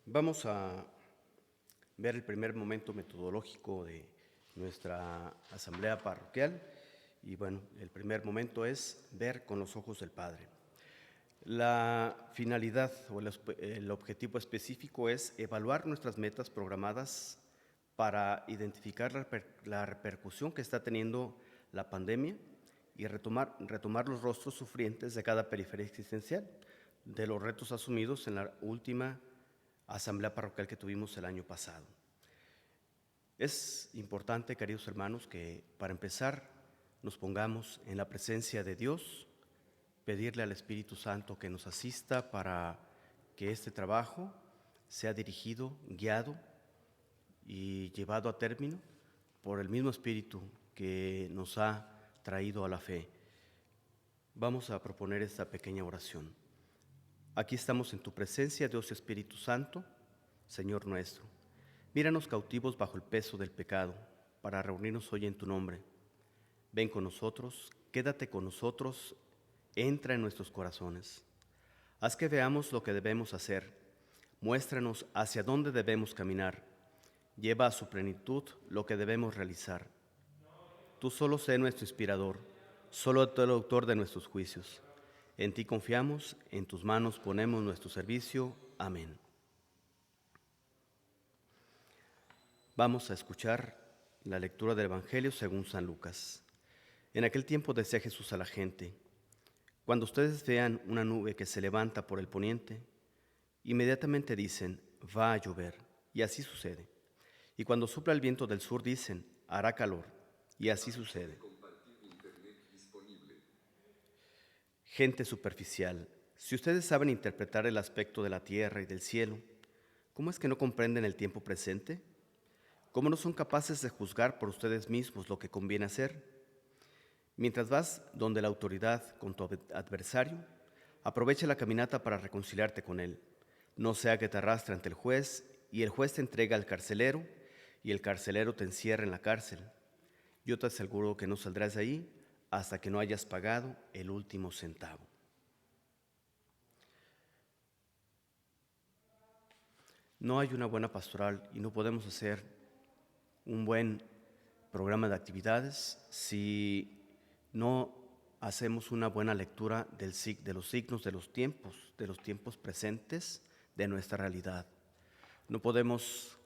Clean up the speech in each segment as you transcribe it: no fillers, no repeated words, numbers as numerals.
Vamos a ver el primer momento metodológico de nuestra asamblea parroquial y bueno, el primer momento es ver con los ojos del Padre. La finalidad o el objetivo específico es evaluar nuestras metas programadas para identificar la repercusión que está teniendo la pandemia y retomar los rostros sufrientes de cada periferia existencial, de los retos asumidos en la última asamblea parroquial que tuvimos el año pasado. Es importante, queridos hermanos, que para empezar nos pongamos en la presencia de Dios, pedirle al Espíritu Santo que nos asista para que este trabajo sea dirigido, guiado y llevado a término por el mismo Espíritu que nos ha traído a la fe. Vamos a proponer esta pequeña oración. Aquí estamos en tu presencia, Dios Espíritu Santo, Señor nuestro. Míranos cautivos bajo el peso del pecado, para reunirnos hoy en tu nombre. Ven con nosotros, quédate con nosotros, entra en nuestros corazones. Haz que veamos lo que debemos hacer, muéstranos hacia dónde debemos caminar, lleva a su plenitud lo que debemos realizar. Tú solo sé nuestro inspirador, solo tú el autor de nuestros juicios. En ti confiamos, en tus manos ponemos nuestro servicio. Amén. Vamos a escuchar la lectura del Evangelio según San Lucas. En aquel tiempo decía Jesús a la gente: cuando ustedes vean una nube que se levanta por el poniente, inmediatamente dicen, va a llover, y así sucede. Y cuando sopla el viento del sur dicen, hará calor, y así sucede. Gente superficial, si ustedes saben interpretar el aspecto de la tierra y del cielo, ¿cómo es que no comprenden el tiempo presente? ¿Cómo no son capaces de juzgar por ustedes mismos lo que conviene hacer? Mientras vas donde la autoridad con tu adversario, aprovecha la caminata para reconciliarte con él. No sea que te arrastre ante el juez y el juez te entrega al carcelero y el carcelero te encierra en la cárcel. Yo te aseguro que no saldrás de ahí hasta que no hayas pagado el último centavo. No hay una buena pastoral y no podemos hacer un buen programa de actividades si no hacemos una buena lectura de los signos de los tiempos presentes de nuestra realidad. No podemos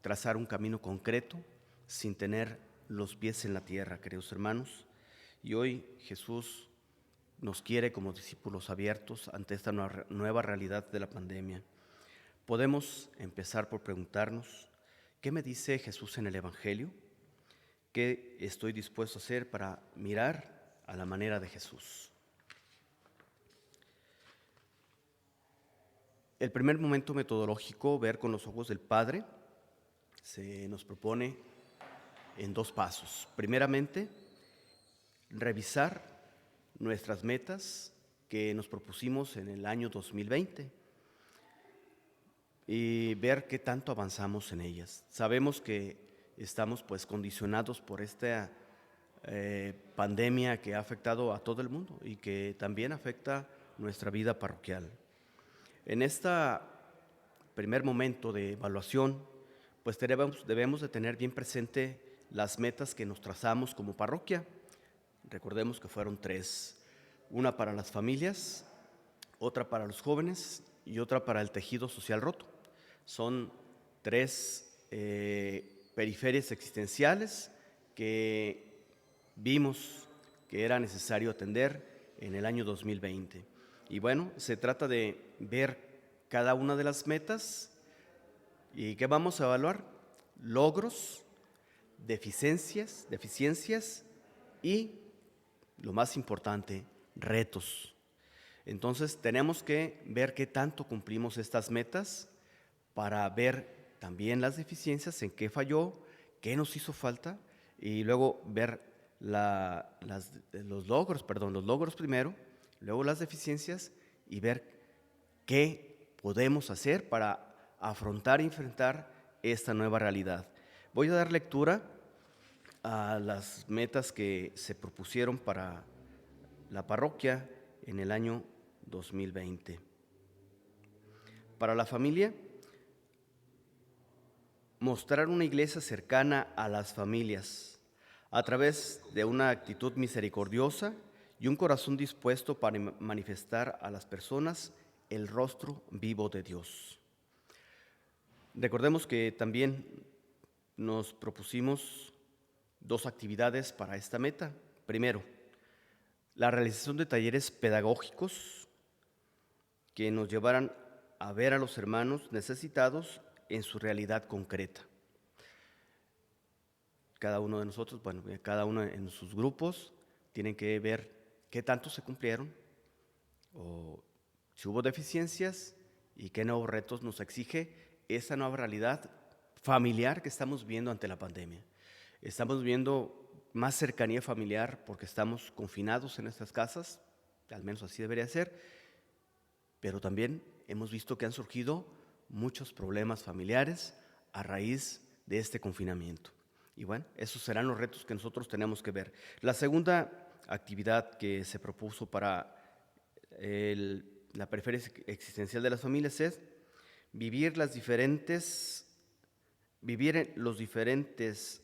trazar un camino concreto sin tener los pies en la tierra, queridos hermanos. Y hoy Jesús nos quiere como discípulos abiertos ante esta nueva realidad de la pandemia. Podemos empezar por preguntarnos, ¿qué me dice Jesús en el Evangelio? ¿Qué estoy dispuesto a hacer para mirar a la manera de Jesús? El primer momento metodológico, ver con los ojos del Padre, se nos propone en dos pasos. Primeramente, revisar nuestras metas que nos propusimos en el año 2020 y ver qué tanto avanzamos en ellas. Sabemos que estamos condicionados por esta pandemia que ha afectado a todo el mundo y que también afecta nuestra vida parroquial. En este primer momento de evaluación, pues debemos de tener bien presente las metas que nos trazamos como parroquia. Recordemos que fueron tres: una para las familias, otra para los jóvenes y otra para el tejido social roto. Son tres periferias existenciales que vimos que era necesario atender en el año 2020. Y bueno, se trata de ver cada una de las metas y ¿qué vamos a evaluar? Logros, deficiencias y, lo más importante, retos. Entonces tenemos que ver qué tanto cumplimos estas metas para ver también las deficiencias, en qué falló, qué nos hizo falta, y luego ver los logros primero, luego las deficiencias y ver qué podemos hacer para afrontar e enfrentar esta nueva realidad. Voy a dar lectura a las metas que se propusieron para la parroquia en el año 2020. Para la familia, mostrar una iglesia cercana a las familias a través de una actitud misericordiosa y un corazón dispuesto para manifestar a las personas el rostro vivo de Dios. Recordemos que también nos propusimos 2 actividades para esta meta. Primero, la realización de talleres pedagógicos que nos llevaran a ver a los hermanos necesitados en su realidad concreta. Cada uno de nosotros, cada uno en sus grupos, tienen que ver qué tanto se cumplieron o si hubo deficiencias y qué nuevos retos nos exige esa nueva realidad familiar que estamos viendo ante la pandemia. Estamos viendo más cercanía familiar porque estamos confinados en nuestras casas, al menos así debería ser, pero también hemos visto que han surgido muchos problemas familiares a raíz de este confinamiento. Y bueno, esos serán los retos que nosotros tenemos que ver. La segunda actividad que se propuso para la periferia existencial de las familias es vivir en los diferentes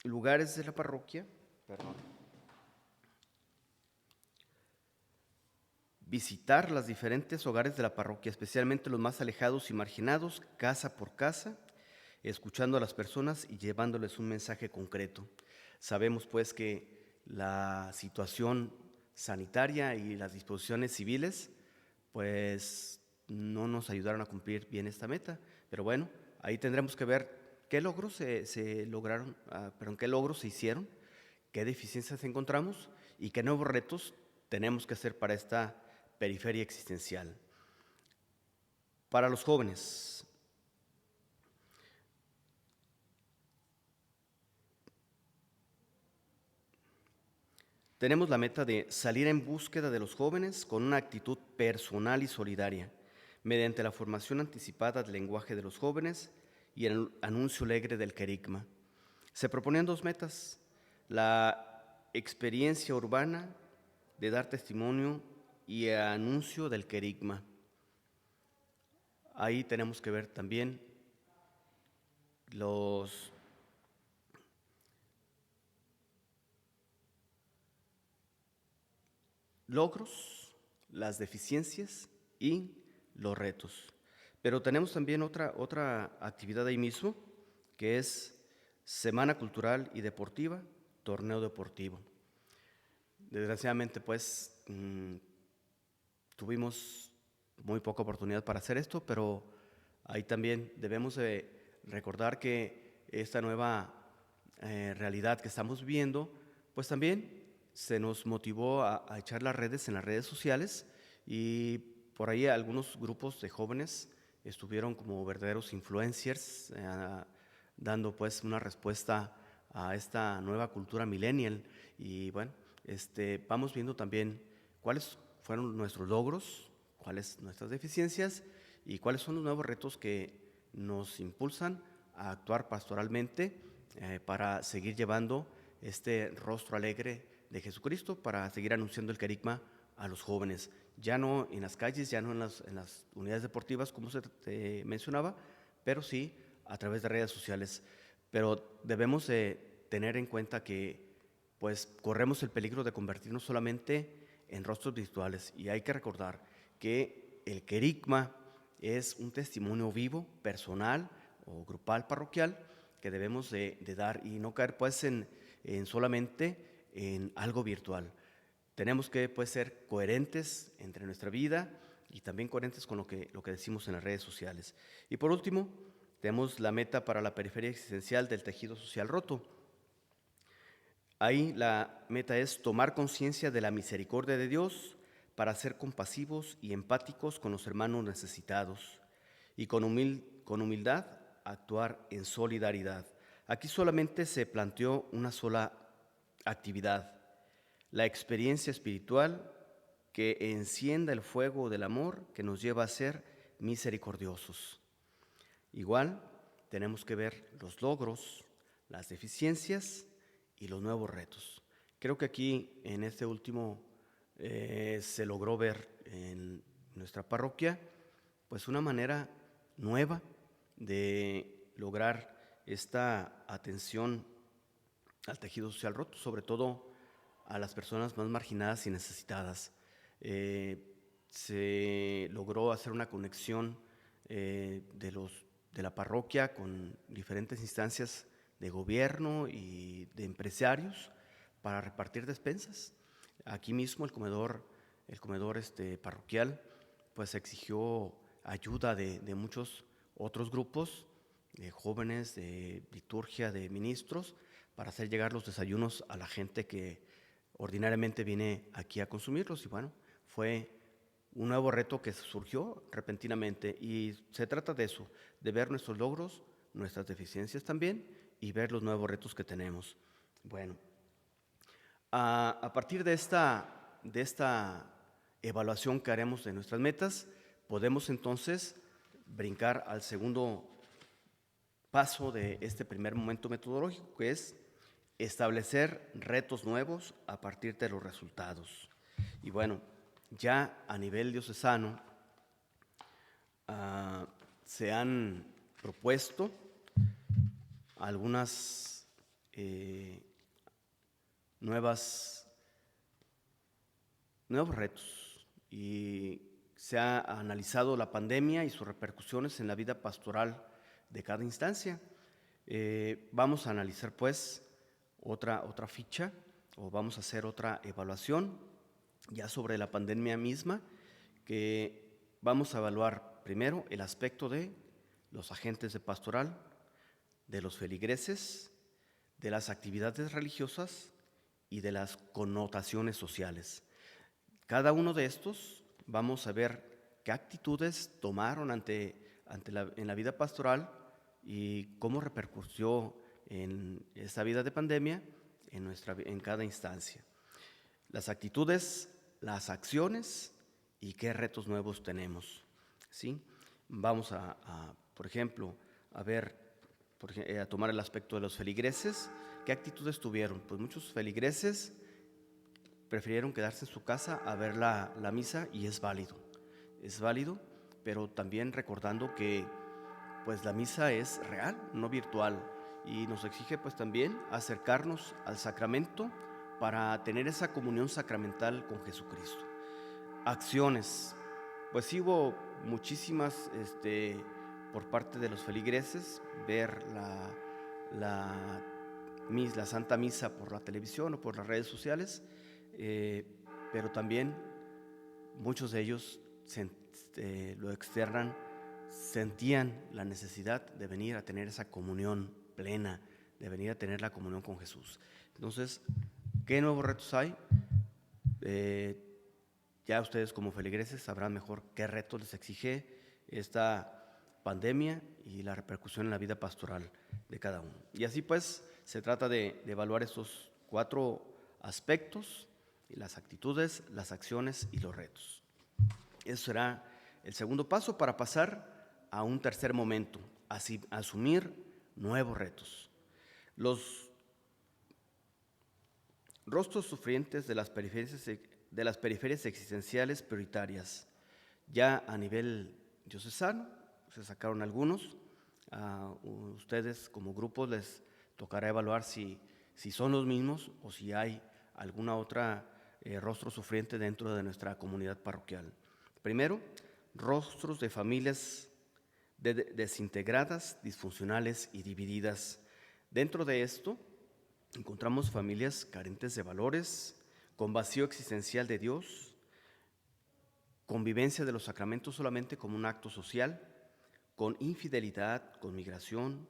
lugares de la parroquia, visitar los diferentes hogares de la parroquia, especialmente los más alejados y marginados, casa por casa, escuchando a las personas y llevándoles un mensaje concreto. Sabemos pues que la situación sanitaria y las disposiciones civiles pues no nos ayudaron a cumplir bien esta meta, pero bueno, ahí tendremos que ver qué logros se lograron, qué logros se hicieron, qué deficiencias encontramos y qué nuevos retos tenemos que hacer para esta periferia existencial. Para los jóvenes, tenemos la meta de salir en búsqueda de los jóvenes con una actitud personal y solidaria, mediante la formación anticipada del lenguaje de los jóvenes y el anuncio alegre del querigma. Se proponían 2 metas: la experiencia urbana de dar testimonio y el anuncio del querigma. Ahí tenemos que ver también los logros, las deficiencias y los retos. Pero tenemos también otra actividad ahí mismo, que es Semana Cultural y Deportiva, Torneo Deportivo. Desgraciadamente, pues, tuvimos muy poca oportunidad para hacer esto, pero ahí también debemos de recordar que esta nueva realidad que estamos viviendo, pues también se nos motivó a echar las redes en las redes sociales y por ahí algunos grupos de jóvenes estuvieron como verdaderos influencers dando pues una respuesta a esta nueva cultura millennial y bueno, vamos viendo también cuáles fueron nuestros logros, cuáles nuestras deficiencias y cuáles son los nuevos retos que nos impulsan a actuar pastoralmente para seguir llevando este rostro alegre de Jesucristo, para seguir anunciando el querigma a los jóvenes, ya no en las calles, ya no en las unidades deportivas como se mencionaba, pero sí a través de redes sociales. Pero debemos de tener en cuenta que pues corremos el peligro de convertirnos solamente en rostros virtuales y hay que recordar que el querigma es un testimonio vivo, personal o grupal parroquial que debemos de dar y no caer pues en solamente en algo virtual. Tenemos que pues ser coherentes entre nuestra vida y también coherentes con lo que decimos en las redes sociales. Y por último, tenemos la meta para la periferia existencial del tejido social roto. Ahí la meta es tomar conciencia de la misericordia de Dios para ser compasivos y empáticos con los hermanos necesitados y con humildad actuar en solidaridad. Aquí solamente se planteó una sola actividad: la experiencia espiritual que encienda el fuego del amor que nos lleva a ser misericordiosos. Igual tenemos que ver los logros, las deficiencias y los nuevos retos. Creo que aquí en este último se logró ver en nuestra parroquia pues una manera nueva de lograr esta atención al tejido social roto, sobre todo a las personas más marginadas y necesitadas. Se logró hacer una conexión de la parroquia con diferentes instancias de gobierno y de empresarios para repartir despensas. Aquí mismo el comedor parroquial pues exigió ayuda de muchos otros grupos, de jóvenes, de liturgia, de ministros, para hacer llegar los desayunos a la gente que ordinariamente viene aquí a consumirlos. Y bueno, fue un nuevo reto que surgió repentinamente, y se trata de eso, de ver nuestros logros, nuestras deficiencias también, y ver los nuevos retos que tenemos. Bueno, a partir de esta evaluación que haremos de nuestras metas, podemos entonces brincar al segundo paso de este primer momento metodológico, que es establecer retos nuevos a partir de los resultados. Y bueno, ya a nivel diocesano se han propuesto algunas nuevos retos, y se ha analizado la pandemia y sus repercusiones en la vida pastoral de cada instancia. Vamos a analizar pues otra ficha, o vamos a hacer otra evaluación ya sobre la pandemia misma, que vamos a evaluar primero el aspecto de los agentes de pastoral, de los feligreses, de las actividades religiosas y de las connotaciones sociales. Cada uno de estos vamos a ver qué actitudes tomaron en la vida pastoral y cómo repercutió en esta vida de pandemia en cada instancia. Las actitudes, las acciones y qué retos nuevos tenemos, ¿sí? Vamos por ejemplo, a tomar el aspecto de los feligreses. ¿Qué actitudes tuvieron? Pues muchos feligreses prefirieron quedarse en su casa a ver la misa, y es válido, pero también recordando que pues la misa es real, no virtual, y nos exige pues también acercarnos al sacramento para tener esa comunión sacramental con Jesucristo. Acciones, pues sí hubo muchísimas por parte de los feligreses, ver la Santa Misa por la televisión o por las redes sociales, pero también muchos de ellos lo externan, sentían la necesidad de venir a tener esa comunión plena, de venir a tener la comunión con Jesús. Entonces, ¿qué nuevos retos hay? Ya ustedes como feligreses sabrán mejor qué retos les exige esta pandemia y la repercusión en la vida pastoral de cada uno. Y así pues se trata de evaluar estos 4 aspectos: las actitudes, las acciones y los retos. Eso será el segundo paso para pasar a un tercer momento: asumir nuevos retos. Los rostros sufrientes de las periferias existenciales prioritarias. Ya a nivel diocesano se sacaron algunos. A ustedes como grupos les tocará evaluar si son los mismos o si hay alguna otra rostro sufriente dentro de nuestra comunidad parroquial. Primero, rostros de familias desintegradas, disfuncionales y divididas. Dentro de esto encontramos familias carentes de valores, con vacío existencial de Dios, convivencia de los sacramentos solamente como un acto social, con infidelidad, con migración,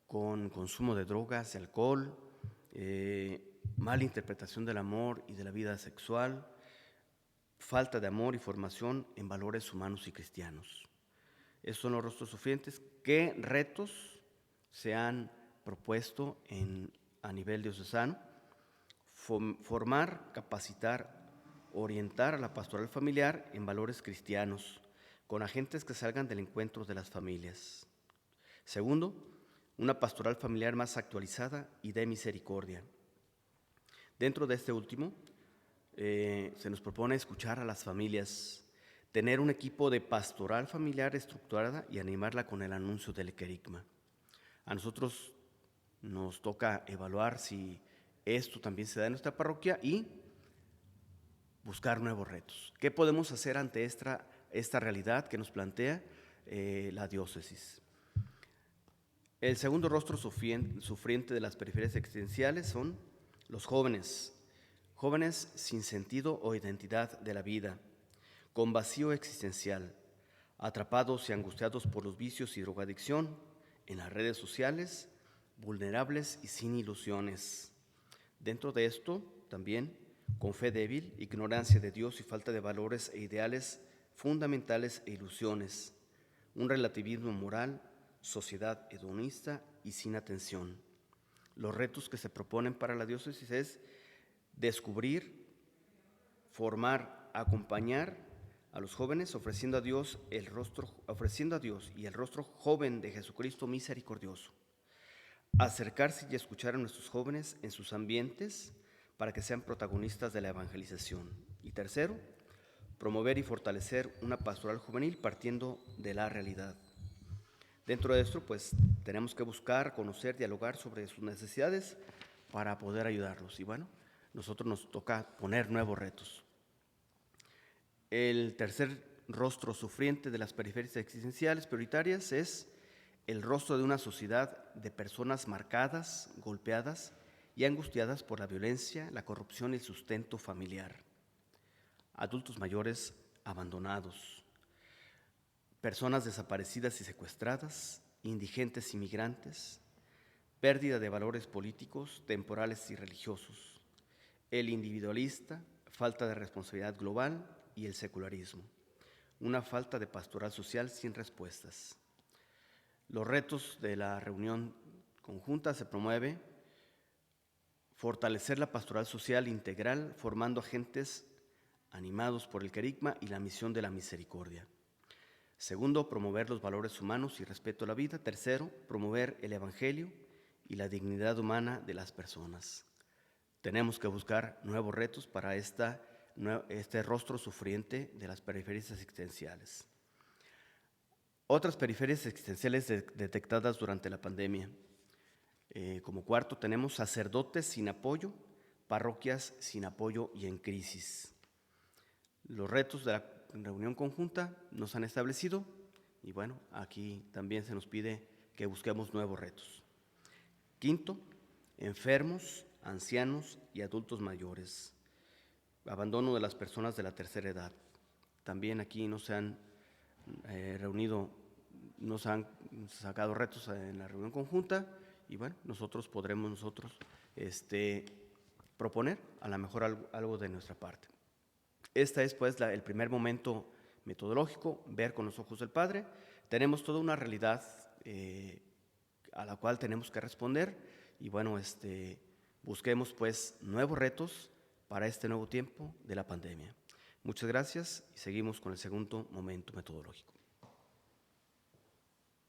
con consumo de drogas, de alcohol, mala interpretación del amor y de la vida sexual, falta de amor y formación en valores humanos y cristianos. Esos son los rostros sufrientes. ¿Qué retos se han propuesto a nivel diocesano? Formar, capacitar, orientar a la pastoral familiar en valores cristianos, con agentes que salgan del encuentro de las familias. Segundo, una pastoral familiar más actualizada y de misericordia. Dentro de este último, se nos propone escuchar a las familias, tener un equipo de pastoral familiar estructurada y animarla con el anuncio del querigma. A nosotros nos toca evaluar si esto también se da en nuestra parroquia y buscar nuevos retos. ¿Qué podemos hacer ante esta realidad que nos plantea la diócesis? El segundo rostro sufriente de las periferias existenciales son los jóvenes, jóvenes sin sentido o identidad de la vida, con vacío existencial, atrapados y angustiados por los vicios y drogadicción, en las redes sociales, vulnerables y sin ilusiones. Dentro de esto, también, con fe débil, ignorancia de Dios y falta de valores e ideales fundamentales e ilusiones, un relativismo moral, sociedad hedonista y sin atención. Los retos que se proponen para la diócesis es descubrir, formar, acompañar a los jóvenes, ofreciendo a Dios y el rostro joven de Jesucristo misericordioso. Acercarse y escuchar a nuestros jóvenes en sus ambientes para que sean protagonistas de la evangelización. Y tercero, promover y fortalecer una pastoral juvenil partiendo de la realidad. Dentro de esto, pues, tenemos que buscar, conocer, dialogar sobre sus necesidades para poder ayudarlos. Y bueno, nosotros nos toca poner nuevos retos. El tercer rostro sufriente de las periferias existenciales prioritarias es el rostro de una sociedad de personas marcadas, golpeadas y angustiadas por la violencia, la corrupción y el sustento familiar. Adultos mayores abandonados, personas desaparecidas y secuestradas, indigentes y migrantes, pérdida de valores políticos, temporales y religiosos, el individualista, falta de responsabilidad global y el secularismo, una falta de pastoral social sin respuestas. Los retos de la reunión conjunta se promueve fortalecer la pastoral social integral, formando agentes animados por el querigma y la misión de la misericordia. Segundo, promover los valores humanos y respeto a la vida. Tercero, promover el evangelio y la dignidad humana de las personas. Tenemos que buscar nuevos retos para este rostro sufriente de las periferias existenciales. Otras periferias existenciales detectadas durante la pandemia. Como cuarto tenemos sacerdotes sin apoyo, parroquias sin apoyo y en crisis. Los retos de la reunión conjunta nos han establecido y bueno, aquí también se nos pide que busquemos nuevos retos. Quinto, enfermos, ancianos y adultos mayores. Abandono de las personas de la tercera edad. También aquí nos han reunido, nos han sacado retos en la reunión conjunta y bueno, nosotros podremos proponer a lo mejor algo de nuestra parte. Este es pues el primer momento metodológico, ver con los ojos del Padre. Tenemos toda una realidad a la cual tenemos que responder y bueno, busquemos pues nuevos retos para este nuevo tiempo de la pandemia. Muchas gracias y seguimos con el segundo momento metodológico.